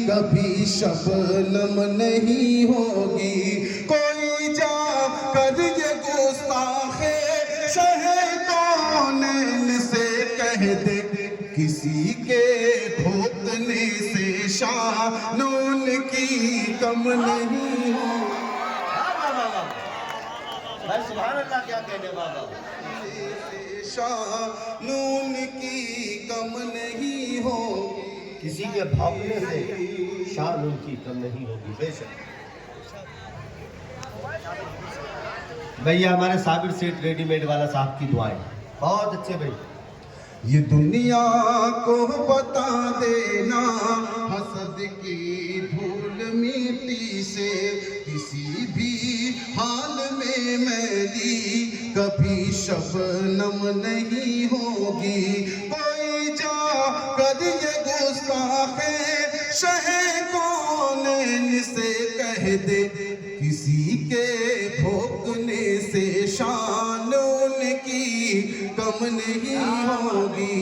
کبھی شبنم نہیں ہوگی. کوئی جا کر یہ گستاخ شہدونین سے کہہ دے کسی کے ٹھوکنے سے شانون کی کم نہیں ہوگی. سبحان اللہ کیا کہنے بابا. شانون کی کم نہیں ہوگی. کسی کے بھونکنے سے شان ان کی کم نہیں ہوگی. بے شک بھئی ہمارے صابر سیٹ ریڈی میڈ والا صاحب کی دعائیں بہت اچھے بھئی. یہ دنیا کو بتا دینا حسد کی دھول مٹی سے کسی بھی حال میں میری کبھی شبنم نہیں ہوگی. کوئی جا کر یہ گستاخ شہ کونین سے کہہ دے کسی کے بھوکنے سے شان ان کی کم نہیں ہوگی.